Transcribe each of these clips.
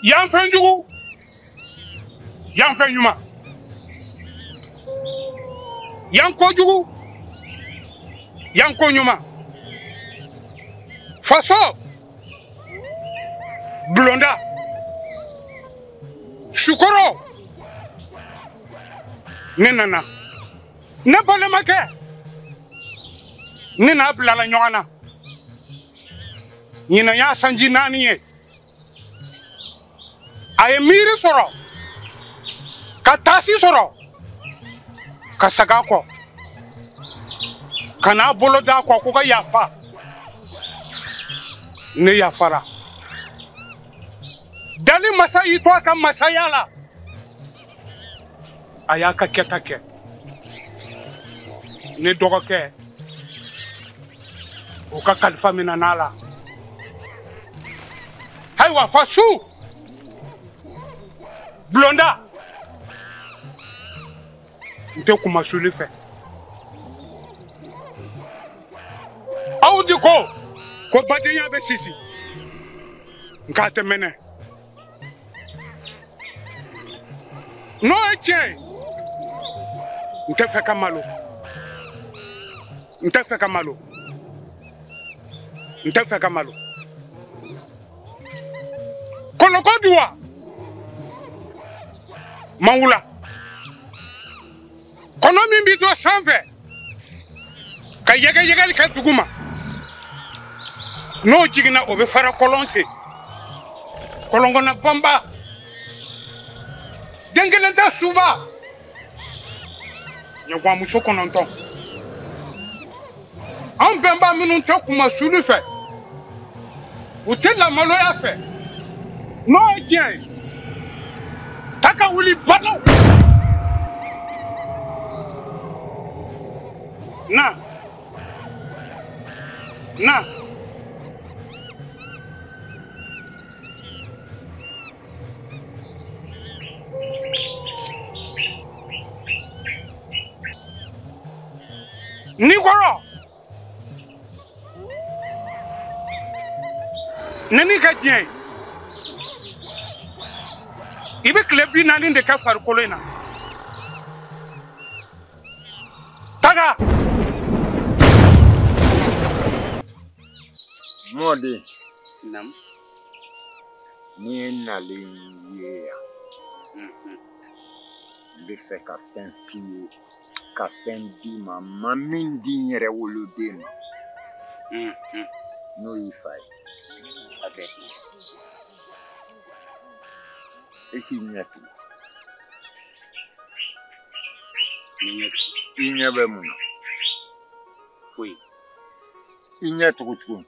Yanfenjugu. Yanfenjuma. Yankojugu. Yankonyuma. Faso. Blonda. Shukoro. Nenana. Nebole make. Nina blala nywana. Nina ya sanji nani ye. Aye miri soro. Katasi soro. Kasagako. Kana bolo da ko ko yafa. Ne yafara. Dali masa itwa ka masayala. Ayaka ketake. Ne dogoke. Uka kalifa minanala. Haywa fasu. Blonda. Nte kuma sulife. Audi ko badenya be sisi. Nkate mene. No eche. Nte feka malo. Nte feka malo. Nte feka malo. Kolokodua. Mawula. Kono min bi to sanfɛ. Ka yɛgɛyɛgɛli kɛ duguma. N'o jiginna o bɛ fara kɔlɔn sen. Kɔlɔn kɔnɔ bamba. Den kelen tɛ suba. Ɲɛgwamuso 9. Anw bɛnba minnu tɛ kuma sulu fɛ. U tɛ lamaloya fɛ. N'o ye diɲɛ ye. Ta ka wuli balaw. Na. Nikoro. Nani ka diɲɛ. I bɛ tile 40 de kɛ farikolo in na. Taga. Mode. Nam. Ni nali ye. Be fɛ ka fɛn f'i ye. Ka fɛn di ma. Ma min di n yɛrɛ woloden ma. N'o y'i fa ye. Okay. E k'i ɲɛ tugu. I ɲɛ bɛ mun na? Foyi. I ɲɛ tugu tugun.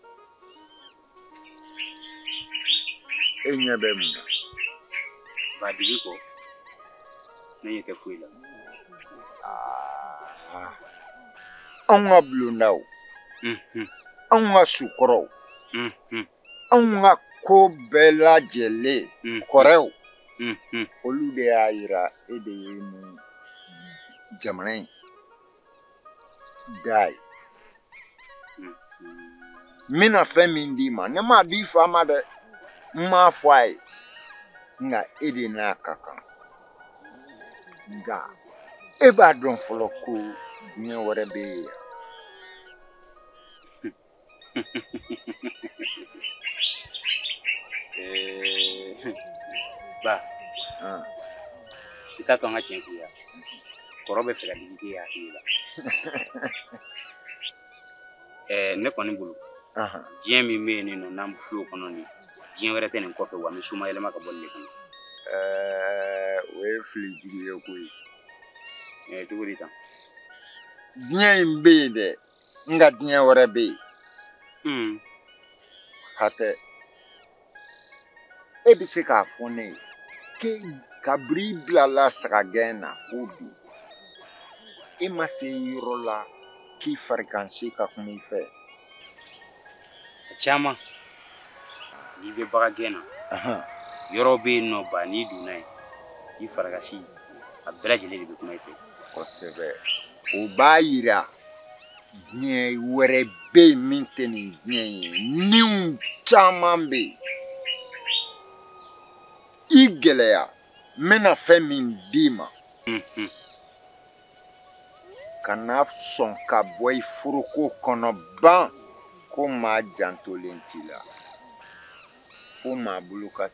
E ɲɛ bɛ mun na? Ba digi ko. Ne ɲɛ tɛ foyi la. Anw ka bulondaw. Anw ka sukɔrɔw. Anw ka ko bɛɛ lajɛlen. Kɔrɛw. Olu de y'a yira e de ye nin jamana in da ye. N bɛna fɛn min d'i ma ne m'a di fa ma dɛ. N m'a fɔ a ye nka e de n'a ka kan. Nka e b'a dɔn fɔlɔ ko diɲɛ wɛrɛ bɛ yen yan. Ba. I t'a to an ka tiɲɛ f'i ye. Kɔrɔ bɛ fɛ ka digi k'i hakili la. Ne kɔni bolo. Diɲɛ min bɛ yen nɔ n'an filɛ o kɔnɔ nin diɲɛ wɛrɛ tɛ nin kɔfɛ wa an bɛ suma yɛlɛma ka bɔ nin de kɔnɔ. O ye fili jugu ye koyi. Cogo di tan? Diɲɛ in bɛ yen dɛ nka diɲɛ wɛrɛ bɛ yen. Hatɛ. E bɛ se k'a fɔ ne ye kabiri i bilala sagagɛn na fo bi e ma se yɔrɔ la k'i farigansi ka kuma i fɛ. Caman n'i bɛ baga gɛn na yɔrɔ bɛ yen nɔ ba n'i donna yen i farigasi a bɛɛ lajɛlen de bɛ kuma i fɛ. Kosɛbɛ o b'a yira diɲɛ wɛrɛ bɛ yen min tɛ nin diɲɛ ye niw caman bɛ yen igeleya mena fɛn min d'i ma kana sɔn ka bɔ I furuko kɔnɔ ban ko maa jantolen t'i la fo maa bolo ka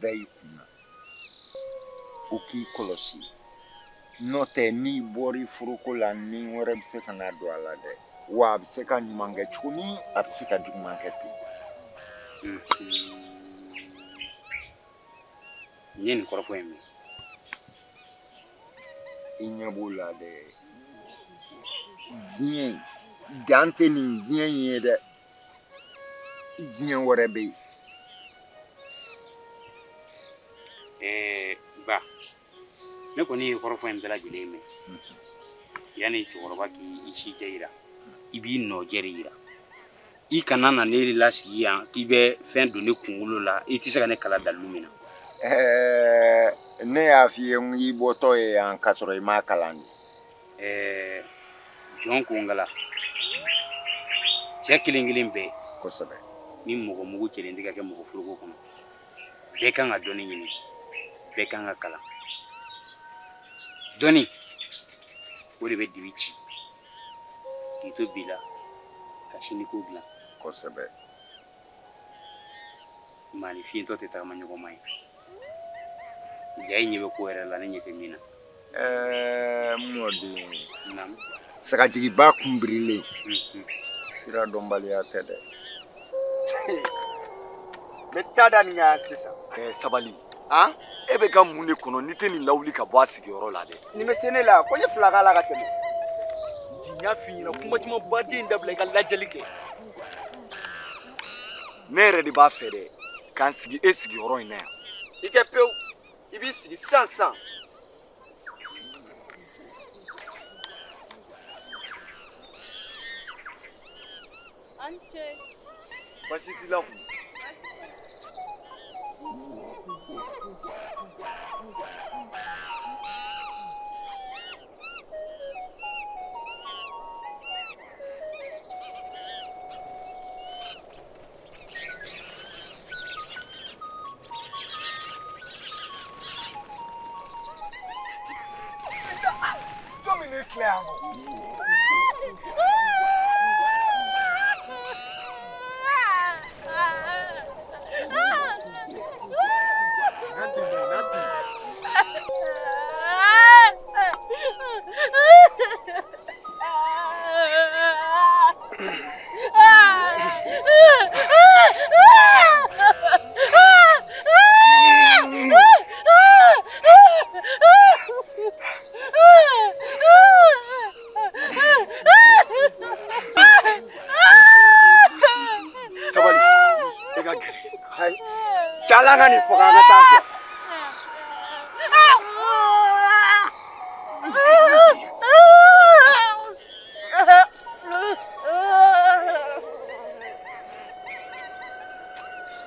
da I kunna o k'i kɔlɔsi n'o tɛ n'i bɔra I furuko la ni wɛrɛ bɛ se ka na don a la dɛ wa a bɛ se ka ɲuman kɛ cogo min a bɛ se ka juguman kɛ ten n ye nin kɔrɔfɔ in mɛn I ɲɛ b'o la dɛ diɲɛ dan tɛ nin diɲɛ in ye dɛ diɲɛ wɛrɛ bɛ yen ba ne kɔni ye kɔrɔfɔ in bɛɛ lajɛlen mɛn yanni cɛkɔrɔba k'i si jɛ yira I b'i nɔjɛ de yira I kana na ne lasigi yan k'i bɛ fɛn don ne kunkolo la I tɛ se ka ne kala dalilu min na ne y'a f'i ye n k'i bɔtɔ ye yan k'a sɔrɔ I m'a kalan de jɔn ko n kala cɛ kelen kelen bɛɛ kosɛbɛ ni mɔgɔ mugu kelen tɛ ka kɛ mɔgɔ foroko kɔnɔ bɛɛ kan ka dɔnni ɲini bɛɛ kan ka kalan dɔnni o de bɛ dibi ci k'i to bi la ka sini ko dilan kosɛbɛ maa ni fiɲɛtɔ tɛ tagama ɲɔgɔn ma ye ja I ɲɛ bɛ ko yɛrɛ la ne ɲɛ tɛ min na mɔden sagajigiba kunbirilen sira dɔnbaliya tɛ dɛ n bɛ taa da nin kan sisan sabali e bɛ ka mun de kɔnɔ n'i tɛ nin lawuli ka bɔ a sigiyɔrɔ la dɛ nin bɛ se ne la ko n ye fila k'a la ka tɛmɛ n y'a f'i ɲɛna kuma caman baden dabila I ka lajɛli kɛ ne yɛrɛ de b'a fɛ dɛ k'an sigi e sigiyɔrɔ in na yan I kɛ pewu I b'i sigi sisan basi t'i la kun Jalan nih, pokoknya tahu.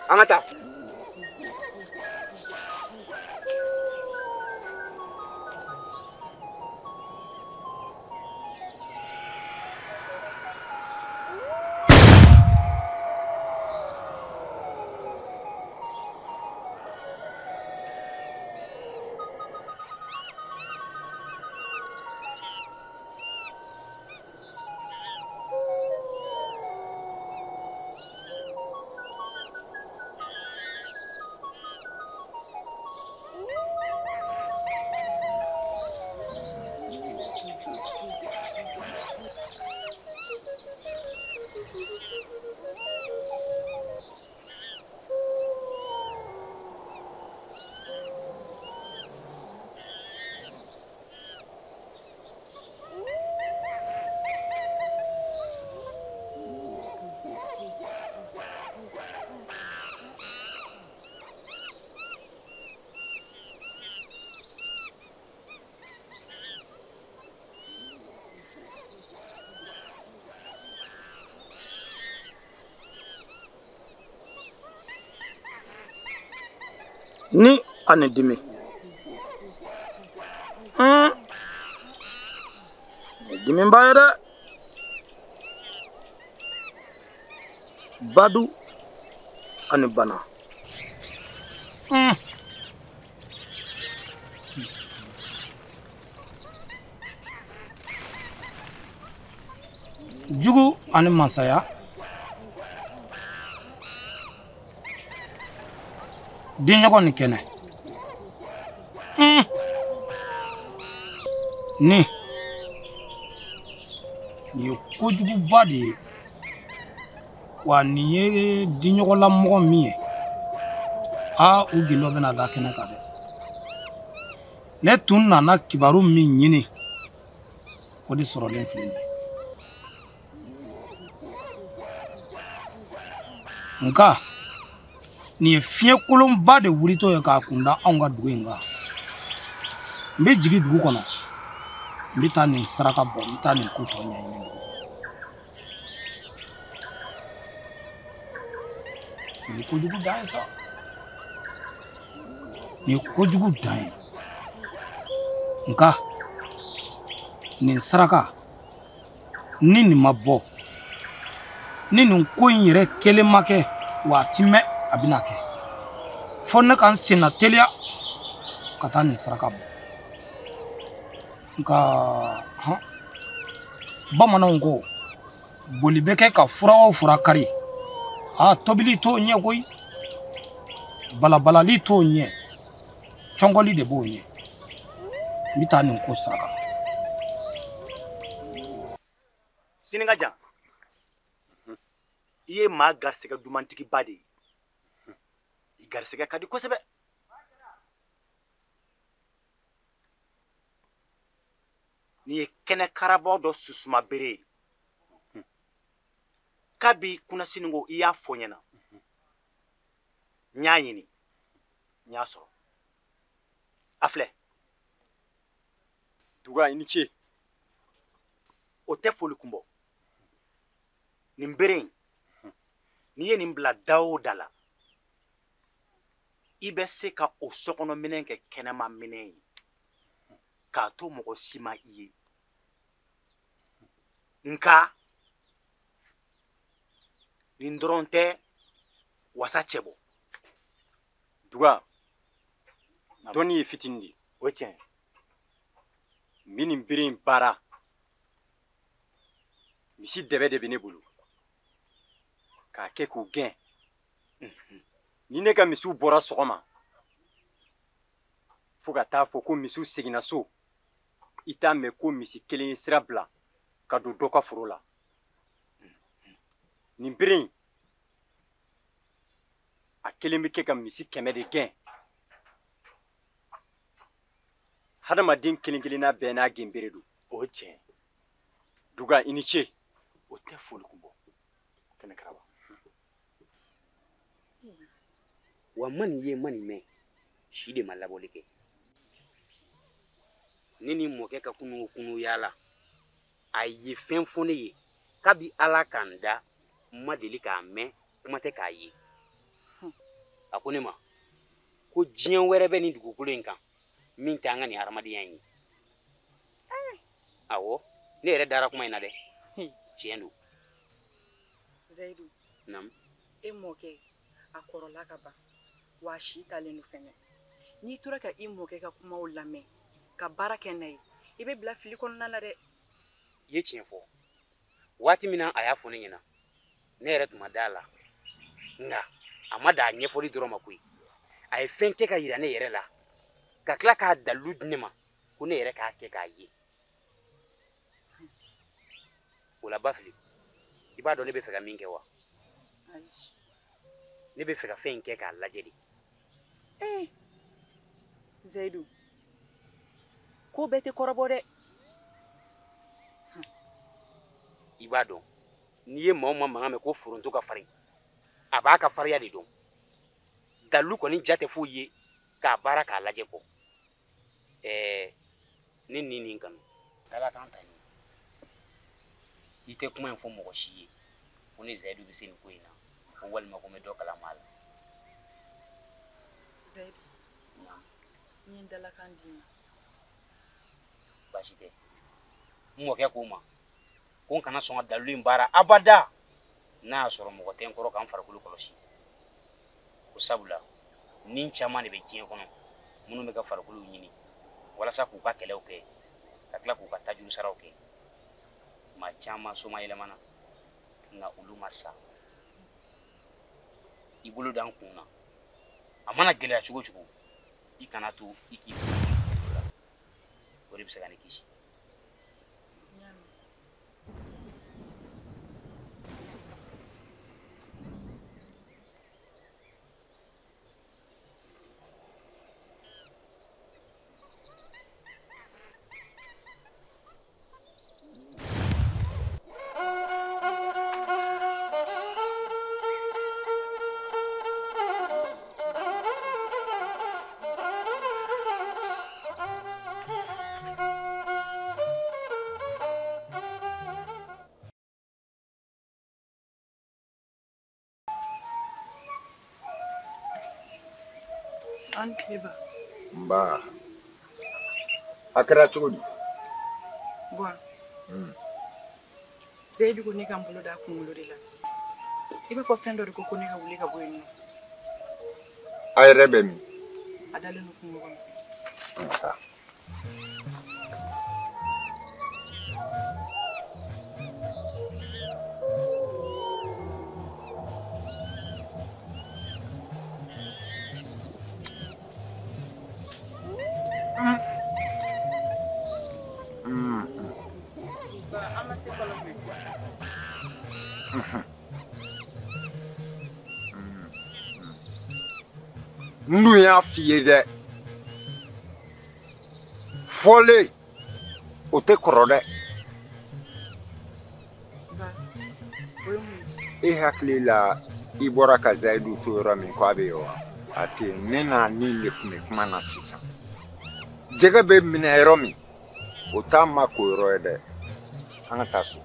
Angata. Ni ane dimi dimi bayada badu ane bana ani masaya den ɲɔgɔn ni kɛnɛ ni ye kojuguba de ye wa nin ye den ɲɔgɔnla mɔgɔ min ye u gindo bɛna da kɛnɛ kan dɛ ne tun nana kibaru min ɲini o de sɔrɔlen filɛ nin ye nka nin ye fiɲɛ kolonba de wulitɔ ye k'a kunda anw ka dugu in kan n bɛ jigin dugu kɔnɔ n bɛ taa nin saraka bɔ n bɛ taa nin ko tɔ ɲɛɲini nin ye kojugu dan ye sa nin ye kojugu dan ye nka nin saraka ni nin ma bɔ ni nin ko in yɛrɛ kelen ma kɛ wa a ti mɛn a bɛna kɛ fo ne ka n senna teliya ka taa nin saraka bɔ nka bamananw ko boli bɛ kɛ ka fura o fura kari tobili t'o ɲɛ koyi balabalali t'o ɲɛ cɔngɔli de b'o ɲɛ n bɛ taa nin ko saraka sini ka jan i ye maa garisɛgɛ dumantigiba de ye i garisɛgɛ ka di kosɛbɛ ni ye kɛnɛ karabɔ dɔ susuma bere ye kabi kunnasini ko i y'a fɔ ɲɛna n y'a ɲini n y'a sɔrɔ a filɛ Duga i ni ce o tɛ foli kun bɔ nin bere in n'i ye nin bila da o da la i bɛ se ka o sokɔnɔ minɛn kɛ kɛnɛma minɛn ye k'a to mɔgɔ si ma i ye nka nin dɔrɔn tɛ wasa cɛ bɔ Duga dɔnni ye fitini de o tiɲɛ n bɛ nin bere in baara misi dɛbɛ de bɛ ne bolo k'a kɛ k'o gɛn ni ne ka misiw bɔra sɔgɔma fo ka taa fɔ ko misiw seginna so i t'a mɛn ko misi kelen ye sira bila ka don dɔ ka foro la nin bere in a kelen bɛ kɛ ka misi 100 de gɛn hadamaden kelen kelenna bɛɛ n'a gɛn bere don o tiɲɛ Duga i ni ce o tɛ foli kun bɔ kɛnɛ karaba wa man ye man mɛn si de ma labɔli kɛ ne ni mɔkɛ ka kunu yaala a ye fɛn fɔ ne ye kabi ala k'an da ma deli k'a mɛn kuma tɛ k'a ye a ko ne ma ko diɲɛ wɛrɛ bɛ nin dugukolo in kan min tɛ an ka nin hadamadenya in ye awɔ ne yɛrɛ dara kuma in na dɛ tiɲɛ don Zayidu naamu e mɔkɛ a kɔrɔla ka ban wa si talen do fɛnɛ n'i tora ka i mɔkɛ ka kumaw lamɛn ka baara kɛ n'a ye i bɛ bila fili kɔnɔna la dɛ i ye tiɲɛ fɔ waati min na a y'a fɔ ne ɲɛna ne yɛrɛ tun ma da la nka a ma da a ɲɛfɔli dɔrɔn ma koyi a ye fɛn kɛ ka yira ne yɛrɛ la ka tila k'a dalilu di ne ma ko ne yɛrɛ k'a kɛ k'a ye o la Bafili i b'a dɔn ne bɛ fɛ ka min kɛ wa ne bɛ fɛ ka fɛn in kɛ k'a lajɛ de Zayidu ko bɛɛ tɛ kɔrɔbɔ dɛ i b'a dɔn n'i ye maa o maa mankan mɛn ko foronto ka farin a b'a ka farinya de dɔn dalilu kɔni ja tɛ foyi ye k'a baara k'a lajɛ kɔ ne ni nin kanu dala kan ta nin i tɛ kuma in fɔ mɔgɔ si ye ko ne Zayidu bɛ se nin ko in na ko walima ko n bɛ dɔ kalama a la Zayidu n ye n dalakan d'i ma baasi tɛ n mɔkɛ k'o ma ko n kana sɔn ka dalilu in baara abada n'a y'a sɔrɔ mɔgɔ tɛ n kɔrɔ k'an farikolo kɔlɔsi ko sabula ni caman de bɛ diɲɛ kɔnɔ minnu bɛ ka farikolo ɲini walasa k'u ka kɛlɛw kɛ ka tila k'u ka tajuru saraw kɛ maa caman soma yɛlɛmana nga olu ma sa i bolo dan kun na a mana gɛlɛya cogo cogo i kana to i k'i bolo la o de bɛ se ka ne kisi. Mba. Akara cogo di? Bon. Zaidu ko ne kan bolo da kunkolo de la. I b'a fɔ fɛn dɔ de ko ne ka wuli ka bɔ yen nɔ. A yɛrɛ bɛ min? A dalen don kungo kɔnɔ. Ndu y'a f'i ye dɛ fɔlen o tɛ kɔrɔ dɛ e hakili la i bɔra ka Zayidu to yɔrɔ min ko a bɛ yen wa a tɛ yen ne n'a ni de tun bɛ kuma na sisan jɛgɛ bɛ minɛ yɔrɔ min o t'a ma ko yɔrɔ ye dɛ an ka taa so.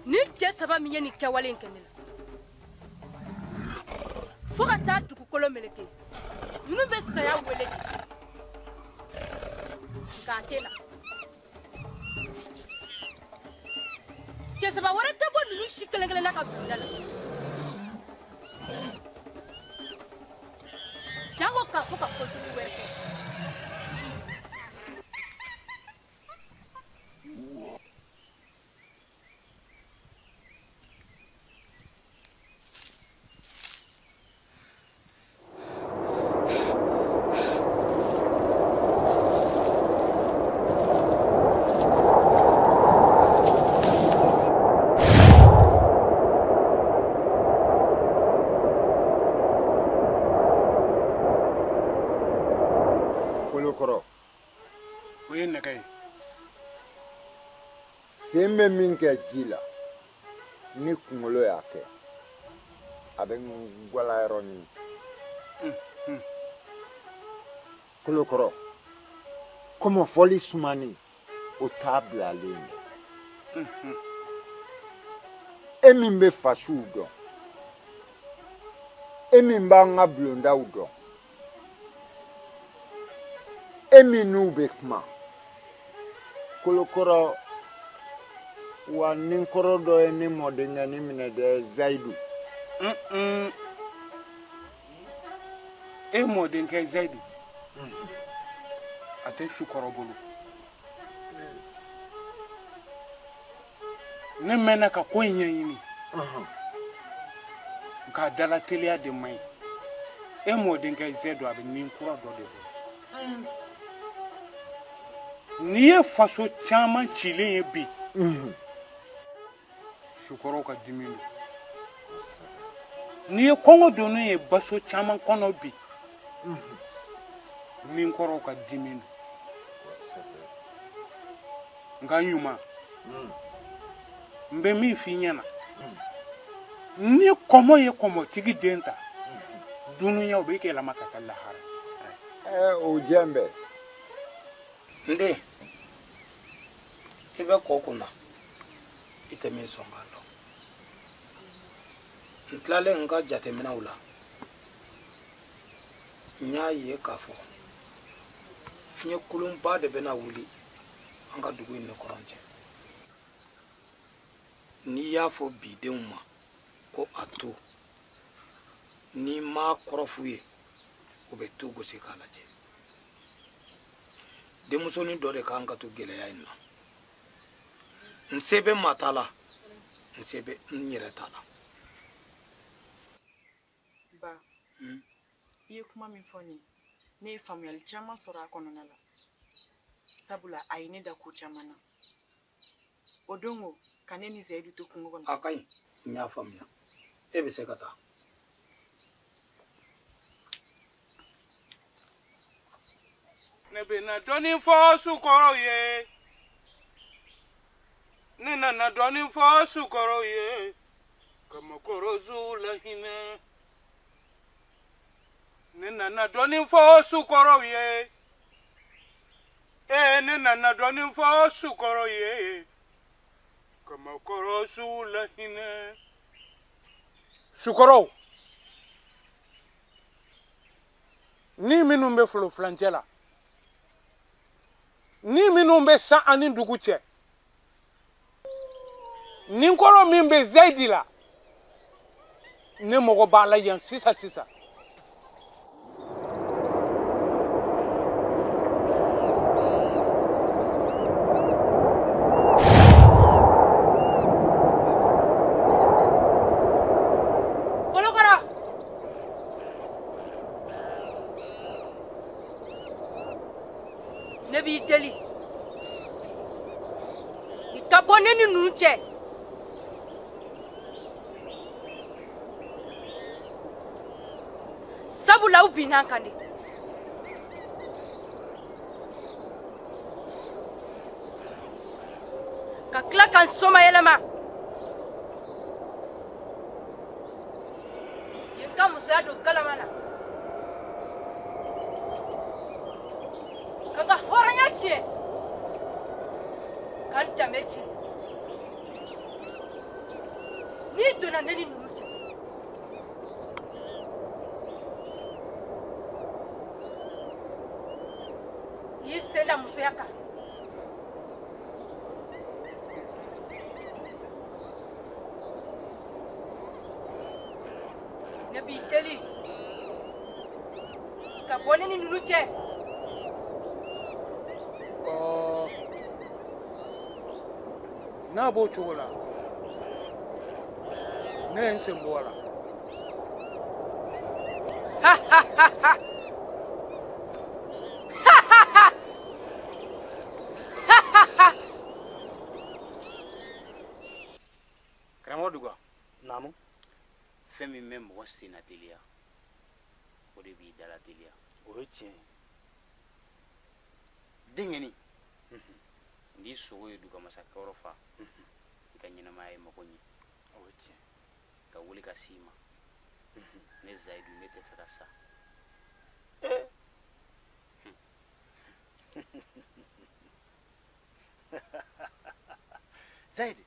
Ni cɛ saba min ye nin kɛwale in kɛ ne la fo ka taa dugukolo meleke ninnu bɛ saya wele de nka a tɛ na cɛ saba wɛrɛ tɛ bɔ ninnu si kelen kelen na ka bulonda la jango k'a fɔ ka kojugu wɛrɛ kɛ. Sen bɛ min kɛ ji la ni kunkolo y'a kɛ a bɛ gwala yɔrɔ ɲini kolokɔrɔ kɔmɔfɔli sumani o t'a bilalen dɛ e min bɛ fasiw dɔn e min b'a n ka bulondaw dɔn e min n'u bɛ kuma kolokɔrɔ wa ninkɔrɔ dɔ ye ne mɔdenkɛni minɛ dɛ Zayidu. E mɔdenkɛ Zayidu a tɛ Sukɔrɔ bolo. Ne mɛnna ka ko in ɲɛɲini k'a dala teliya de man ɲi. E mɔdenkɛ Zayidu a bɛ ninkura dɔ de bolo. N'i ye faso caman cilen ye bi Sukɔrɔw ka dimi don. N'i ye kɔngɔ donni ye baso caman kɔnɔ bi ninkɔrɔw ka dimi don. Nka ɲuman n bɛ min f'i ɲɛna ni kɔmɔ ye kɔmɔtigi den ta dunuya o bɛ yɛlɛma ka kɛ lahara. O diɲɛ bɛɛ. N den i bɛ kɔ kunna i tɛ min sɔn k'a dɔn. N tilalen n ka jateminɛw la n y'a ye k'a fɔ fiɲɛ kolonba de bɛna wuli an ka dugu in ɲɛkɔrɔ cɛ. N'i y'a fɔ bidenw ma ko a to n'i m'a kɔrɔ f'u ye u bɛ to gosi k'a lajɛ. Denmusonin dɔ de kan ka to gɛlɛya in na. N se bɛ maa ta la n se bɛ n yɛrɛ ta la. Ba, i ye kuma min fɔ nin ne ye faamuyali caman sɔrɔ a kɔnɔna la. Sabula a ye ne da ko caman na. O don o ka ne ni Zayidu to kungo kɔnɔ. A ka ɲi n y'a faamuya e bɛ se ka taa. Ne bɛna dɔɔnin fɔ Sukɔrɔw ye. Ne nana dɔɔnin fɔ Sukɔrɔw ye. Kamakɔrɔzu la hinɛ. Ne nana dɔɔnin fɔ Sukɔrɔw ye. Ne nana dɔɔnin fɔ Sukɔrɔw ye. Kamakɔrɔzu la hinɛ. Sukɔrɔw ni minnu bɛ folo filancɛ la ni minnu bɛ san ani dugu cɛ ninkɔrɔ min bɛ Zayidi la ne mago b'a la yan sisan. Ne b'i deli i ka bɔ ne ni ninnu cɛ. Sabula u binna an kan de. Ka tila ka n soma yɛlɛma. I ye n ka musoya don galama na. Ka n ka hɔrɔnya tiɲɛ. Ka n danbe tiɲɛ. N'i donna ne ni ninnu cɛ i y'i sen da musoya kan. Ne b'i deli ka bɔ ne ni ninnu cɛ. N'a b'o cogo la ne ye n sen bɔ a la. Karamɔgɔ Duga. Naamu. Fɛn min bɛ mɔgɔ senna teliya o de b'i dala teliya. O ye tiɲɛ ye. Denkɛni n'i sogo ye dugamasa kɔrɔ fa i ka ɲɛnamaya ye mago ɲɛ. O ye tiɲɛ. Ka wuli ka s'i ma. Ne Zayidu ne tɛ fɛ ka sa. Zayidi,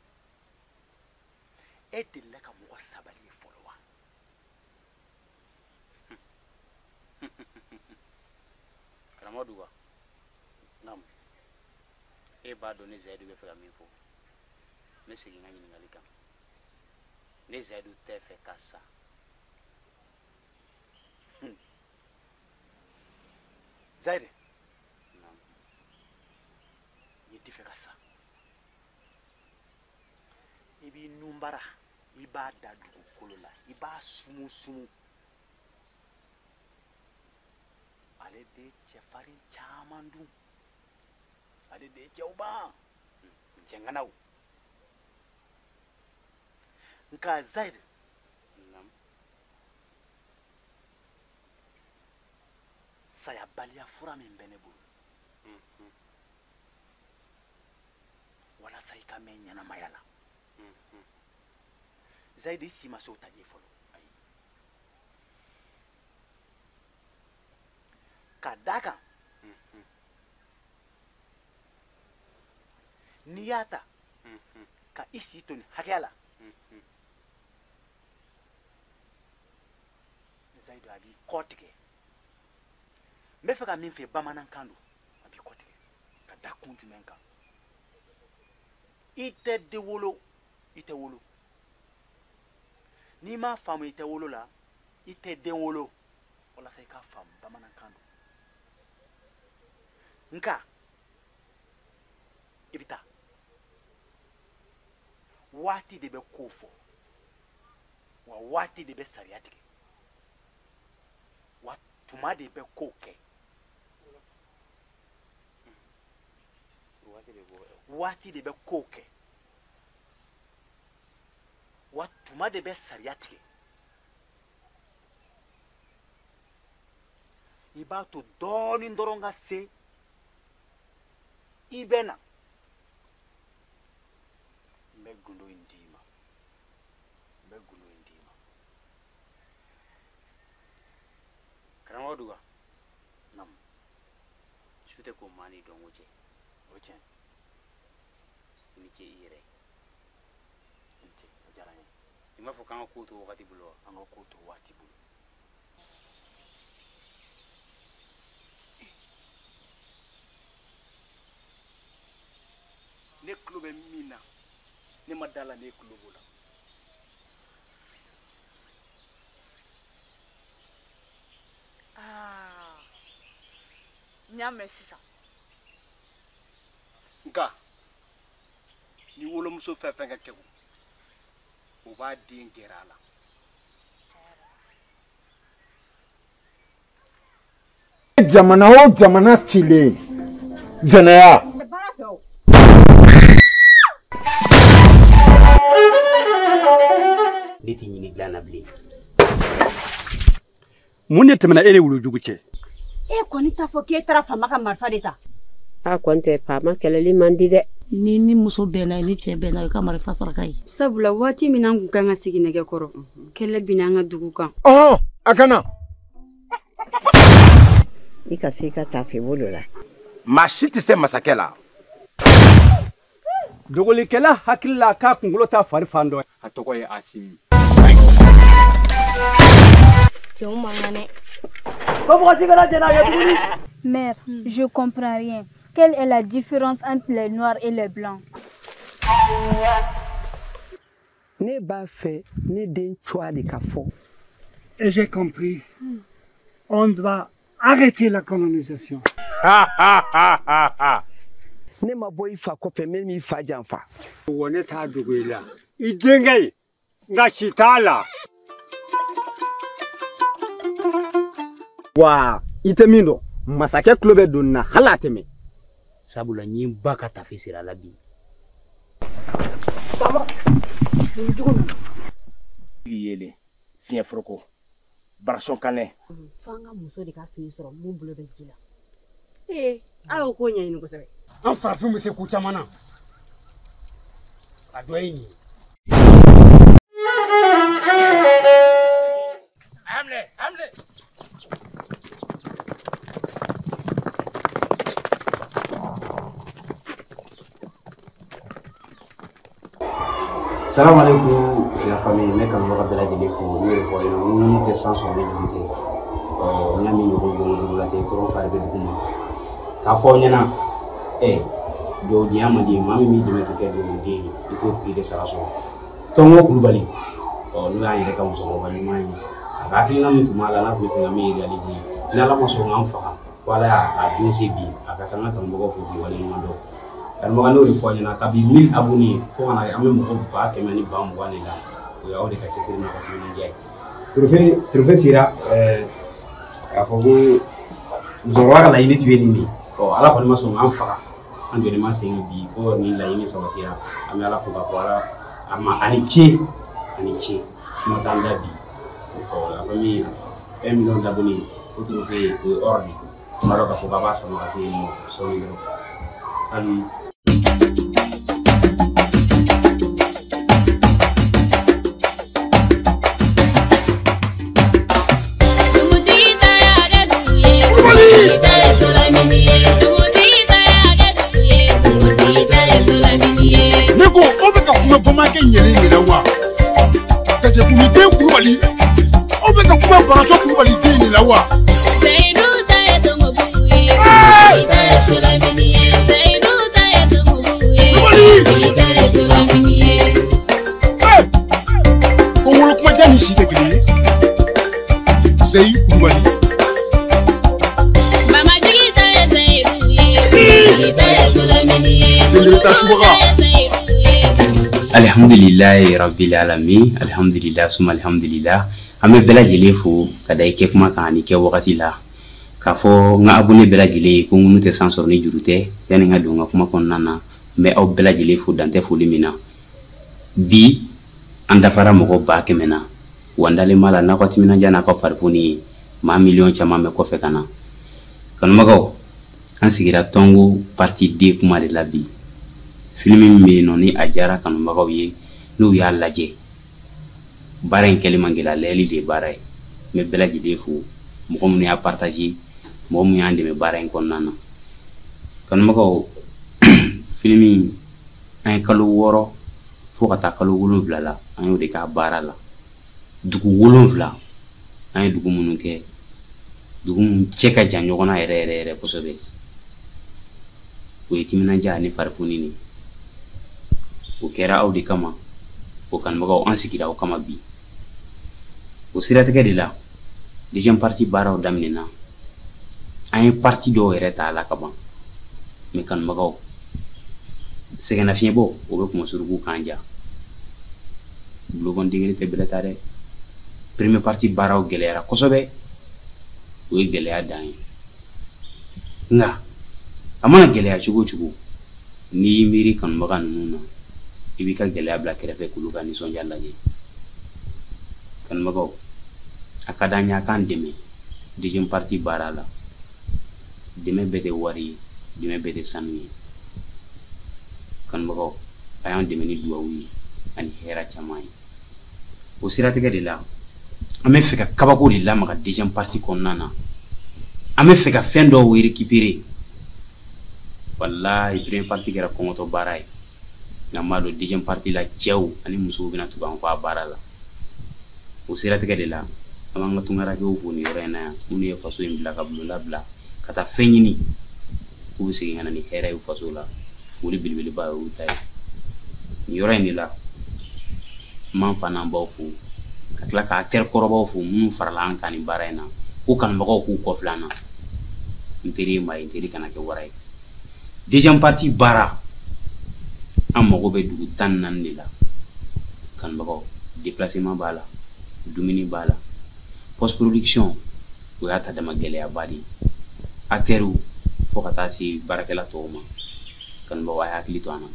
e delila ka mɔgɔ sabali ye fɔlɔ wa? Karamɔgɔ naam e b'a dɔn ne Zayidu bɛ fɛ ka min fɔ ne segin ka ɲininkali kan ne Zayidu tɛ fɛ ka sa Zayidu naam i tɛ fɛ ka sa i b'i nunbara i b'a da dugukolo la i b'a sumu ale de ye cɛfarin caman dun ale de ye cɛw ban jɛnganaw nka Zayidu naam sayabaliya fura min bɛ ne bolo walasa i ka mɛn ɲɛnamaya la Zayidu i si ma se o taji fɔlɔ ayi ka d'a kan n'i y'a ta ka i si to nin hakɛya la Zayidu a b'i kɔ tigɛ n bɛ fɛ ka min fɛ bamanankan don a b'i kɔ tigɛ ka da kun jumɛn kan i tɛ den wolo i tɛ wolo n'i m'a faamu i tɛ wolo la i tɛ den wolo walasa i k'a faamu bamanankan don nka i bɛ taa waati de bɛ ko fɔ wa waati de bɛ sariya tigɛ wa tuma de bɛ ko kɛ waati de bɛ ko kɛ wa tuma de bɛ sariya tigɛ i b'a to dɔɔnin dɔrɔn ka se i bɛ na n bɛ gundo in d'i ma Karamɔgɔ Duga naam su tɛ ko maa ni dɔn ko cɛ o tiɲɛ i ni ce i yɛrɛ i ni ce o diyara n ye i m'a fɔ k'an ka ko to wagati bolo wa an ka ko to waati bolo ne tulo bɛ min na ne ma d'a la ne tulo b'o la n y'a mɛn sisan nka ni wolomuso fɛn fɛn ka kɛku o b'a den gɛrɛ a la jamana o jamana cilen jɛnɛya ne tɛ ɲini dilan na bilen mun de tɛmɛna e ni wulujugu cɛ e kɔni t'a fɔ k'e taara faama ka marifa de ta a kɔni tɛ faama kɛlɛli man di dɛ ni muso bɛnna ni cɛ bɛnna i ka marifa saraka ye sabula waati min an kun kan ka sigi nɛgɛ kɔrɔ kɛlɛ bina an ka dugu kan a kana i ka se ka tafe bolo la maa si tɛ se masakɛ la dogolikɛla hakili la k'a kunkolo ta fari fan dɔ a tɔgɔ ye Asimi cɛw man kɛnɛ Mère, je comprends rien. Quelle est la différence entre les noirs et les blancs? Ne b'a fait ne den choix de kafo. Et j'ai compris. On doit arrêter la colonisation. Ne ma boy fa kɔfɛ me mi fa janfa. Wo ne t'a dogo i la i denkɛ ye nka si t'a la wa i tɛ min dɔn masakɛ tulo bɛ don na hali a tɛmɛ sabula n ye n ba ka tafe siri a la bi yele fiɲɛ foroko barasɔn kanɛ f'an ka muso de ka fini sɔrɔ mun bolo bɛ ji la a y'o ko ɲɛɲini kosɛbɛ an farafin bɛ se ku caman na a dɔ ye nin ye Salam alaikum la famille, mais quand on va de la téléphone, nous le voyons, nous n'était sans son éduqué. On a mis le rôle de la tête, on va faire des k'a fɔ aw ɲɛna dɔw di an ma di maa min b'i dɛmɛ k'i kɛ den ye i t'o tigi de sara sɔrɔ Tɔngɔ Kulubali n'o y'an yɛrɛ ka musokɔrɔba ɲuman ye a ka hakilina min tun b'a la n'a tun bɛ fɛ ka min réaliser ni Ala ma sɔn k'an faga ko Ala y'a don se bi a ka kan ka karamɔgɔw fo k'u waleɲuman dɔn karamɔgɔ n'o de fɔ aw ɲɛna kabi 1000 abonnés fo ka na an bɛ mɔgɔ 100 ni 20 de la o y'aw de ka cɛsiri n'a ka timinandiya ye trophée sera k'a fɔ ko musokɔrɔba ka laɲini tun ye nin de Ala kɔni ma sɔn k'an faga an jɔlen ma sen bi fo ni laɲini sabatira an bɛ Ala fo k'a fɔ Ala a ma ani ce kuma t'an da bi la famille 1 million d'abonnés o trophée o ye hors de kuma dɔ k'a fɔ k'a b'a sama ka se yen nɔ sɔɔni dɔrɔn salut. Bamake nyere nyere wa kaje kumi den Kulubali o be ka kuma Baracho Kulubali den ni la wa Seidu ta eto ngobuye ta esolamini Seidu ta eto ngobuye ta esolamini ko wolo kuma jani shi de gele Seidu Kulubali mama jigi ta Seidu ta esolamini de ta subaka Alhamdulillahi rabbil alamin alhamdulillah suma alhamdulillah ame bela jele fo kada ike kuma kan ni ke wakati la ka fo nga abone bela jele ko ngunu te sansor ni jurute yani nga do nga kuma kon nana me aw bela jele fo dante fo limina bi anda fara mo ba kemena wandale mala na ko timina jana ko farfuni ma million chama me ko fe kana kan magaw an sigira Tongo partie D kuma de la bi film mi noni ajara kanu magaw ye no ya laje bara en kelima ngila leli de bara me bela jide fu mo ko mun ya partager mo mun ya ndeme bara en konnana kanu magaw film ay kalu woro fo kata kalu wolonvla la an yo de ka bara la dugu wolonvla an dugu munun ke dugu mun cheka janjogona ere kosobe o yitimina ja ni farfuni ni o kɛra aw de kama o kanubagaw an sigira o kama bi o siratigɛ de la deuxième partie baaraw daminɛna an ye partie dɔw yɛrɛ ta la ka ban mais kanubagaw sɛgɛnnafiɲɛbɔ o bɛ kuma suruku kan ja bulon dingɛ tɛ bɛrɛ ta dɛ première partie baaraw gɛlɛyara kosɛbɛ o ye gɛlɛya dan ye nka a mana gɛlɛya cogo cogo n'i y'i miiri kanubaga ninnu na i b'i ka gɛlɛya bila kɛrɛfɛ k'olu ka nisɔndiya lajɛ kanubagaw a ka d'an ye a k'an dɛmɛ deuxième partie baara la dɛmɛ bɛɛ tɛ wari ye dɛmɛ bɛɛ tɛ sanu ye kanubagaw a y'an dɛmɛ ni duwawu ye ani hɛrɛ caman ye o siratigɛ de la an bɛ fɛ ka kabako de lamaga deuxième partie kɔnɔna na an bɛ fɛ ka fɛn dɔw récupérer wallahi première partie kɛra kɔngɔtɔ baara ye nka m'a dɔn deuxième partie la cɛw ani musow bɛna tugu an kɔ a baara la o siratigɛ de la an b'an ka tungarakɛw fo nin yɔrɔ in na yan minnu ye faso in bila ka bulonda bila ka taa fɛn ɲini k'u bɛ segin ka na ni hɛrɛ ye faso la foli belebeleba ye olu ta ye nin yɔrɔ in de la an b'an fa n'an baw fo ka tila ka acteur kɔrɔbaw fo minnu farala an kan nin baara in na ko kanubagaw k'u kɔfilɛ an na n teri ye maa ye n teri kana kɛ wara ye deuxième partie baara an mago bɛ dugu 14 de la kanubagaw déplacement b'a la dumuni b'a la post production o y'a ta dama gɛlɛyaba de ye acteurs fo ka taa se baarakɛla tɔw ma kanubagaw a ye hakili to an na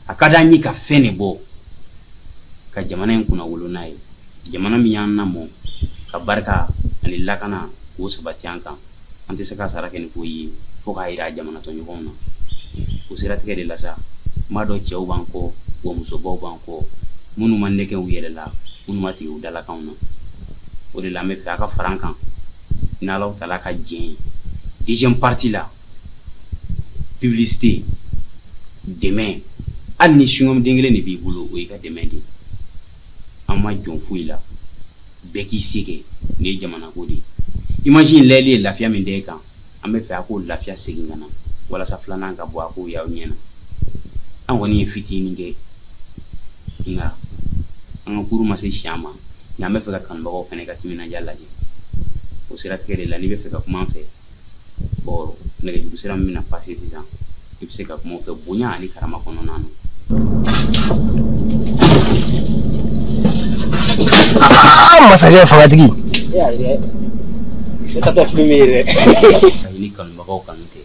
a ka d'an ye ka fɛn de bɔ ka jamana in kunna wolo n'a ye jamana min y'an lamɔ ka barika ani lakana k'o sabati an kan an tɛ se ka sara kɛ ni foyi ye fo k'a yira jamana tɔɲɔgɔnw na o siratigɛ de la sa m'a dɔn cɛw b'an kɔ wa musobaw b'an kɔ minnu ma nɛgɛ u yɛrɛ la minnu ma tigɛ u dalakanw na o de la an bɛ fɛ a ka fara an kan n'Ala taala ka jɛn ye deuxième partie la publicité dɛmɛ hali ni sungɔm den kelen de b'i bolo o y'i ka dɛmɛ de an ma jɔn foyi la bɛɛ k'i se kɛ nin ye jamana ko de ye imagine lɛli ye lafiya min da e kan an bɛ fɛ a k'o lafiya segin ka na walasa filanan ka bɔ a k'o y'aw ɲɛna an kɔni ye fitinin kɛ nka an ka kuru ma se siɲɛ ma nka an bɛ fɛ ka kanubagaw fana ka timinadiya lajɛ o siratigɛ de la n'i bɛ fɛ ka kuma an fɛ nɛgɛjuru sira min bɛna pase sisan i bɛ se ka kuma o fɛ bonya ani karama kɔnɔna na. Masakɛ fangatigi ne tatɔ filime yɛrɛ ni kanubagaw kanu tɛ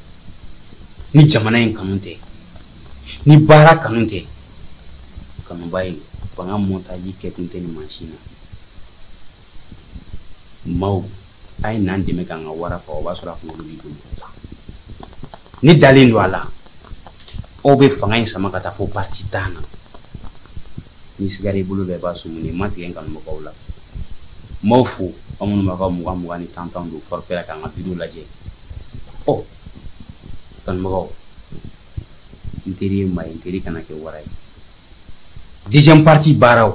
ni jamana in kanu tɛ ni baara kanu tɛ kanuba ye fanga montaji kɛ tun tɛ ni mansin na maaw a ye n'an dɛmɛ k'an ka wara fa o b'a sɔrɔ a kunkolo b'i bolo ni dalen don a la aw bɛ fanga in sama ka taa fo parti tan na ni sigara i bolo bɛɛ b'a sumuni ma tigɛ n kanubagaw la m'aw fo aw minnu b'a ka 20-20 ni 10 don forfait la k'an ka video lajɛ kanubagaw n teri ye maa ye n teri kana kɛ wara ye deuxième partie baaraw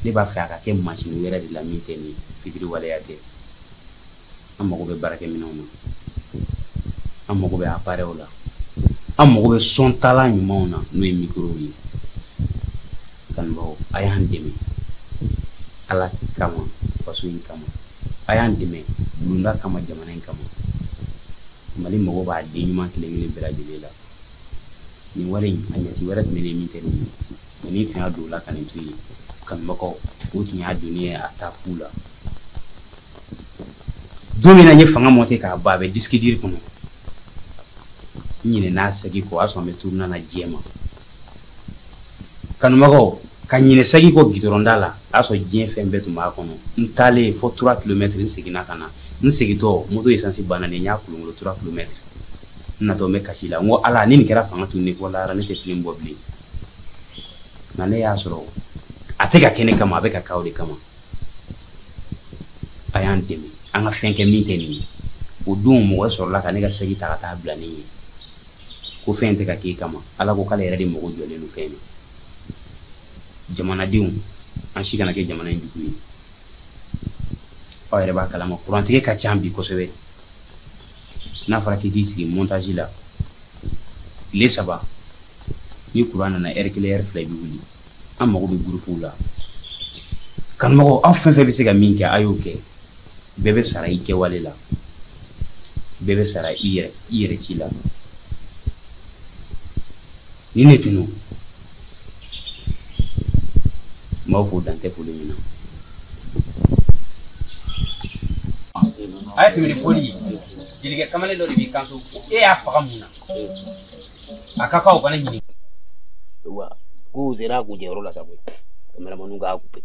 ne b'a fɛ a ka kɛ machine wɛrɛ de la min tɛ nin fitiri waleya tɛ an mago bɛ baarakɛminɛnw na an mago bɛ appareil la an mago bɛ son tala ɲumanw na n'o ye micro ye kanubagaw a y'an dɛmɛ ala kama faso in kama a y'an dɛmɛ bulonda kama jamana in kama mali mago b'a den ɲuman kelen kelen bɛɛ lajɛlen la nin wari in a ɲɛti wɛrɛ tun bɛ ne min tɛ nin ye ni fɛn y'a don o la ka nin to yen kanubagaw o tun y'a donni ye a taa fu la don min na n ye fanga monter k'a ban a bɛ disque dur kɔnɔ n ɲinɛ n'a segi kɔ o y'a sɔrɔ n bɛ touruna na diɲɛ ma kanubagaw ka ɲinɛ segi kɔ gidɔrɔnda la a y'a sɔrɔ diɲɛ fɛn bɛɛ tun b'a kɔnɔ n taalen fo 3 kilomètres n seginna ka na n segintɔ moto essence banna de n y'a kolongolo 3 kilomètres n natɔ n bɛ kasi la n ko ala ni nin kɛra fanga tun ne fɔ lahara ne tɛ fili bɔ bilen nka ne y'a sɔrɔ a tɛ ka kɛ ne kama a bɛ ka k'aw de kama a y'an dɛmɛ an ka fɛn kɛ min tɛ nin ye o don mɔgɔ sɔrɔla ka ne ka segi ta ka taa bila ne ye ko fɛn tɛ ka k'e kama ala ko k'ale yɛrɛ de mago jɔlen don fɛn na jamanadenw an si kana kɛ jamana in jugu ye aw yɛrɛ b'a kalama kurantigɛ ka ca bi kosɛbɛ n'a fɔra k'i t'i sigi montage la tile 3 ni kuran nana heure 1 heure 2 i bɛ wuli an mago bɛ groupe la kanubagaw aw fɛn fɛn bɛ se ka min kɛ a y'o kɛ bɛɛ bɛ sara i kɛwale la bɛɛ bɛ sara i yɛrɛ ci la ni ne tunu m'aw fo dan tɛ foli min na a ye tɛmɛ ni foli ye jelikɛ kamalen dɔ de b'i kanto e y'a faga mun na a ka k'aw kana ɲini wa ko sera a kuncɛyɔrɔ la sa koyi kameramaniw k'a couper